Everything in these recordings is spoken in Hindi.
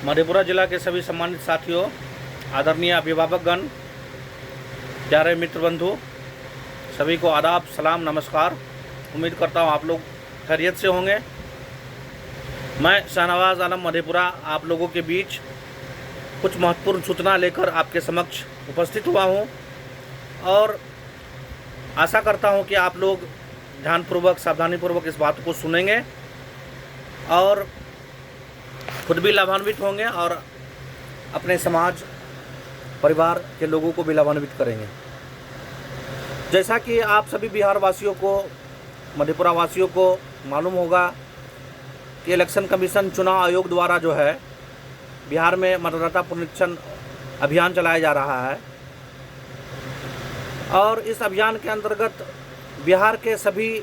मधेपुरा जिला के सभी सम्मानित साथियों, आदरणीय अभिभावकगण, प्यारे मित्र बंधु, सभी को आदाब, सलाम, नमस्कार। उम्मीद करता हूँ आप लोग खैरियत से होंगे। मैं शाहनवाज आलम मधेपुरा आप लोगों के बीच कुछ महत्वपूर्ण सूचना लेकर आपके समक्ष उपस्थित हुआ हूँ और आशा करता हूँ कि आप लोग ध्यानपूर्वक, सावधानीपूर्वक इस बात को सुनेंगे और खुद भी लाभान्वित होंगे और अपने समाज, परिवार के लोगों को भी लाभान्वित करेंगे। जैसा कि आप सभी बिहार वासियों को, मधेपुरा वासियों को मालूम होगा कि इलेक्शन कमीशन, चुनाव आयोग द्वारा जो है बिहार में मतदाता पुनरीक्षण अभियान चलाया जा रहा है और इस अभियान के अंतर्गत बिहार के सभी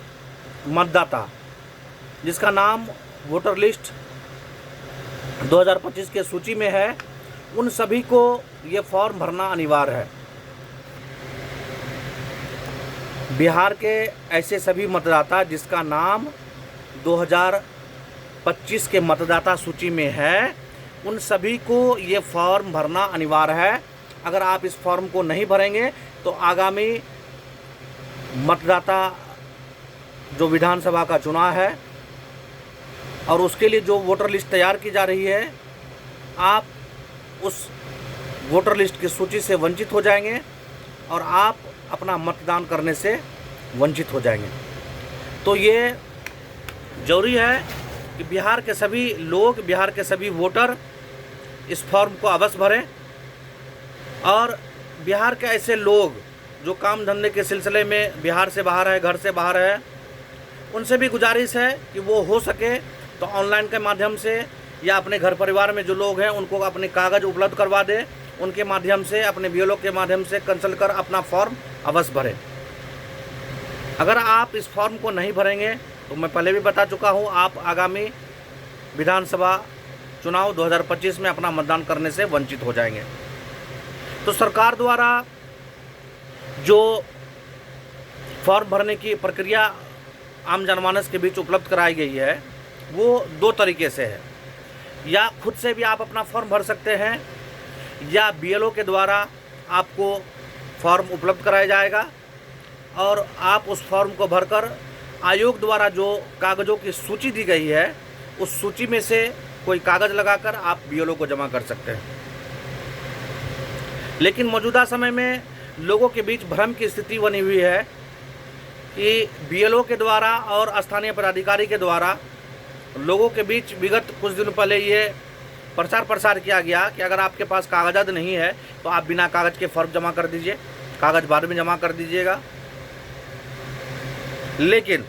मतदाता, जिसका नाम वोटर लिस्ट 2025 के सूची में है, उन सभी को ये फॉर्म भरना अनिवार्य है। बिहार के ऐसे सभी मतदाता जिसका नाम 2025 के मतदाता सूची में है, उन सभी को ये फॉर्म भरना अनिवार्य है। अगर आप इस फॉर्म को नहीं भरेंगे तो आगामी मतदाता जो विधानसभा का चुनाव है और उसके लिए जो वोटर लिस्ट तैयार की जा रही है, आप उस वोटर लिस्ट की सूची से वंचित हो जाएंगे और आप अपना मतदान करने से वंचित हो जाएंगे। तो ये ज़रूरी है कि बिहार के सभी लोग, बिहार के सभी वोटर इस फॉर्म को अवश्य भरें और बिहार के ऐसे लोग जो काम धंधे के सिलसिले में बिहार से बाहर है, घर से बाहर है, उनसे भी गुजारिश है कि वो हो सके तो ऑनलाइन के माध्यम से या अपने घर परिवार में जो लोग हैं उनको अपने कागज़ उपलब्ध करवा दें, उनके माध्यम से, अपने बीएलओ के माध्यम से कंसल्ट कर अपना फॉर्म अवश्य भरें। अगर आप इस फॉर्म को नहीं भरेंगे तो मैं पहले भी बता चुका हूँ, आप आगामी विधानसभा चुनाव 2025 में अपना मतदान करने से वंचित हो जाएंगे। तो सरकार द्वारा जो फॉर्म भरने की प्रक्रिया आम जनमानस के बीच उपलब्ध कराई गई है वो दो तरीके से है। या खुद से भी आप अपना फॉर्म भर सकते हैं या बीएलओ के द्वारा आपको फॉर्म उपलब्ध कराया जाएगा और आप उस फॉर्म को भरकर आयोग द्वारा जो कागज़ों की सूची दी गई है उस सूची में से कोई कागज़ लगाकर आप बीएलओ को जमा कर सकते हैं। लेकिन मौजूदा समय में लोगों के बीच भ्रम की स्थिति बनी हुई है कि बीएलओ के द्वारा और स्थानीय पदाधिकारी के द्वारा लोगों के बीच विगत कुछ दिनों पहले ये प्रचार प्रसार किया गया कि अगर आपके पास कागजात नहीं है तो आप बिना कागज़ के फॉर्म जमा कर दीजिए, कागज़ बाद में जमा कर दीजिएगा। लेकिन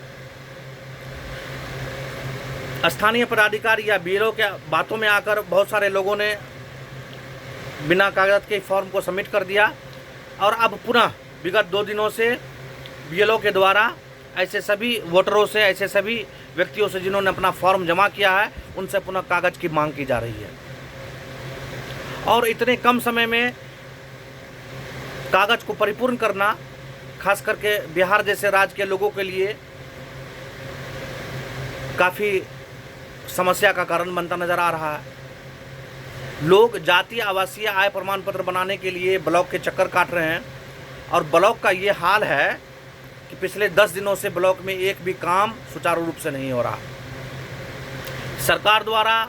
स्थानीय पदाधिकारी या बीएलओ के बातों में आकर बहुत सारे लोगों ने बिना कागजात के फॉर्म को सबमिट कर दिया और अब पुनः विगत 2 दिनों से बीएलओ के द्वारा ऐसे सभी वोटरों से, ऐसे सभी व्यक्तियों से जिन्होंने अपना फॉर्म जमा किया है, उनसे पुनः कागज़ की मांग की जा रही है। और इतने कम समय में कागज़ को परिपूर्ण करना, खास करके बिहार जैसे राज्य के लोगों के लिए काफ़ी समस्या का कारण बनता नज़र आ रहा है। लोग जातीय आवासीय आय प्रमाण पत्र बनाने के लिए ब्लॉक के चक्कर काट रहे हैं और ब्लॉक का ये हाल है कि पिछले 10 दिनों से ब्लॉक में एक भी काम सुचारू रूप से नहीं हो रहा। सरकार द्वारा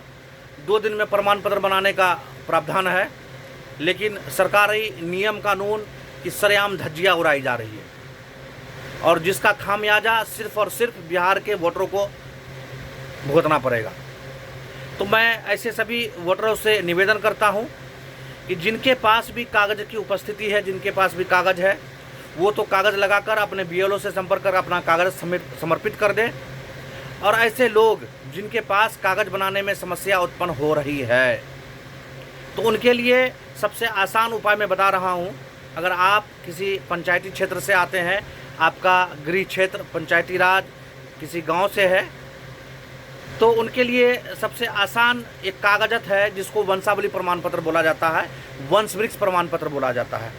2 दिन में प्रमाण पत्र बनाने का प्रावधान है, लेकिन सरकारी नियम कानून की सरेआम धज्जियाँ उड़ाई जा रही है और जिसका खामियाजा सिर्फ और सिर्फ बिहार के वोटरों को भुगतना पड़ेगा। तो मैं ऐसे सभी वोटरों से निवेदन करता हूं कि जिनके पास भी कागज़ की उपस्थिति है, जिनके पास भी कागज़ है, वो तो कागज़ लगाकर अपने बीएलओ से संपर्क कर अपना कागज़ समर्पित कर दें। और ऐसे लोग जिनके पास कागज़ बनाने में समस्या उत्पन्न हो रही है तो उनके लिए सबसे आसान उपाय मैं बता रहा हूं। अगर आप किसी पंचायती क्षेत्र से आते हैं, आपका गृह क्षेत्र पंचायती राज किसी गांव से है, तो उनके लिए सबसे आसान एक कागज़त है जिसको वंशावली प्रमाण पत्र बोला जाता है, वंश वृक्ष प्रमाण पत्र बोला जाता है।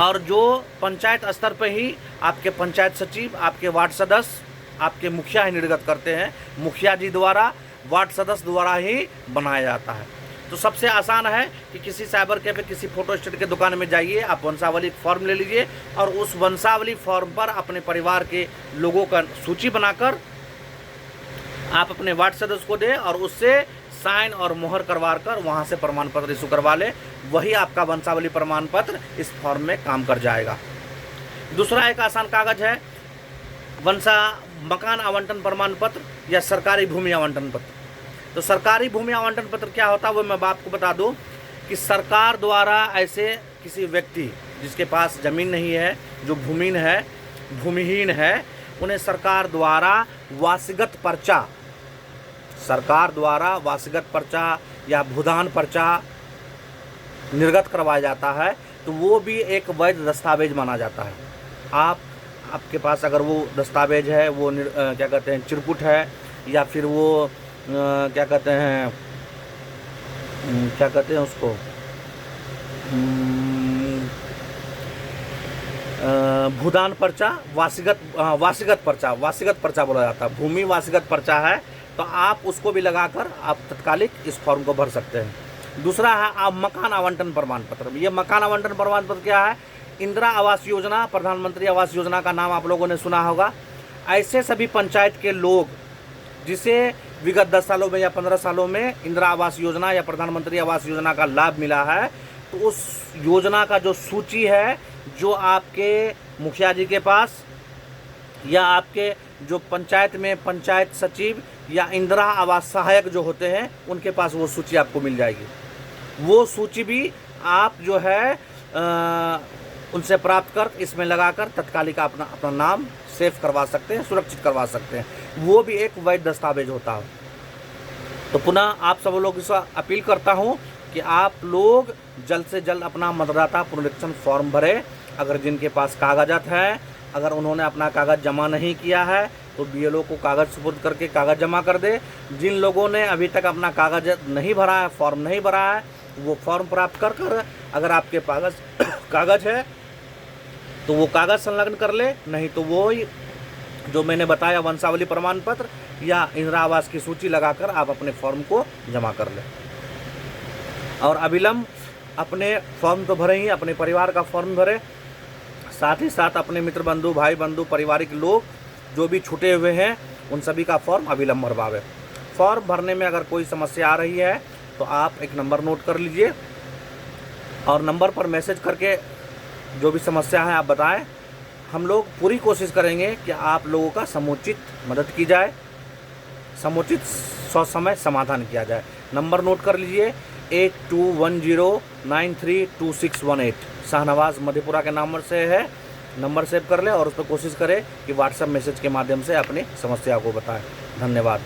और जो पंचायत स्तर पर ही आपके पंचायत सचिव, आपके वार्ड सदस्य, आपके मुखिया ही निर्गत करते हैं। मुखिया जी द्वारा वार्ड सदस्य द्वारा ही बनाया जाता है। तो सबसे आसान है कि किसी साइबर कैफे, किसी फोटो स्टेट के दुकान में जाइए, आप वंशावली फॉर्म ले लीजिए और उस वंशावली फॉर्म पर अपने परिवार के लोगों का सूची बनाकर आप अपने वार्ड सदस्य को दें और उससे साइन और मोहर करवा कर वहाँ से प्रमाण पत्र इशू करवा ले। वही आपका वंशावली प्रमाण पत्र इस फॉर्म में काम कर जाएगा। दूसरा एक आसान कागज़ है मकान आवंटन प्रमाण पत्र या सरकारी भूमि आवंटन पत्र। तो सरकारी भूमि आवंटन पत्र क्या होता है वो मैं आपको बता दूं कि सरकार द्वारा ऐसे किसी व्यक्ति जिसके पास ज़मीन नहीं है, जो भूमिहीन है, उन्हें सरकार द्वारा वासीगत पर्चा या भूदान पर्चा निर्गत करवाया जाता है। तो वो भी एक वैध दस्तावेज माना जाता है। आपके पास अगर वो दस्तावेज है, वो क्या कहते हैं चिरकुट है, या फिर वो क्या कहते हैं उसको भूदान पर्चा, वासीगत पर्चा बोला जाता है। भूमि वासीगत पर्चा है तो आप उसको भी लगाकर आप तत्कालिक इस फॉर्म को भर सकते हैं। दूसरा है आप मकान आवंटन प्रमाण पत्र। ये मकान आवंटन प्रमाण पत्र क्या है? इंदिरा आवास योजना, प्रधानमंत्री आवास योजना का नाम आप लोगों ने सुना होगा। ऐसे सभी पंचायत के लोग जिसे विगत 10 सालों में या 15 सालों में इंदिरा आवास योजना या प्रधानमंत्री आवास योजना का लाभ मिला है, तो उस योजना का जो सूची है, जो आपके मुखिया जी के पास या आपके जो पंचायत में पंचायत सचिव या इंदिरा आवास सहायक जो होते हैं, उनके पास वो सूची आपको मिल जाएगी। वो सूची भी आप जो है उनसे प्राप्त कर इसमें लगाकर तत्कालिक अपना नाम सेव करवा सकते हैं, सुरक्षित करवा सकते हैं। वो भी एक वैध दस्तावेज होता है। तो पुनः आप सब लोगों से अपील करता हूं कि आप लोग जल्द से जल्द अपना मतदाता पुनरीक्षण फॉर्म भरें। अगर जिनके पास कागजात हैं, अगर उन्होंने अपना कागज़ जमा नहीं किया है तो BLO को कागज़ सुपुर्द करके कागज़ जमा कर दे। जिन लोगों ने अभी तक अपना कागज़ नहीं भरा है, फॉर्म नहीं भरा है, वो फॉर्म प्राप्त कर अगर आपके पास कागज़ है तो वो कागज़ संलग्न कर ले, नहीं तो वो जो मैंने बताया वंशावली प्रमाण पत्र या इंदिरा आवास की सूची लगाकर आप अपने फॉर्म को जमा कर लें। और अविलंब अपने फॉर्म तो भरे ही, अपने परिवार का फॉर्म भरे, साथ ही साथ अपने मित्र बंधु, भाई बंधु, पारिवारिक लोग जो भी छूटे हुए हैं उन सभी का फॉर्म अविलंब भरवावे। फॉर्म भरने में अगर कोई समस्या आ रही है तो आप एक नंबर नोट कर लीजिए और नंबर पर मैसेज करके जो भी समस्या है आप बताएं। हम लोग पूरी कोशिश करेंगे कि आप लोगों का समुचित मदद की जाए, समुचित समय समाधान किया जाए। नंबर नोट कर लीजिए 8210932618 शाहनवाज मधेपुरा के नंबर से है। नंबर सेव कर ले और उस पर कोशिश करें कि व्हाट्सएप मैसेज के माध्यम से अपनी समस्या को बताएं। धन्यवाद।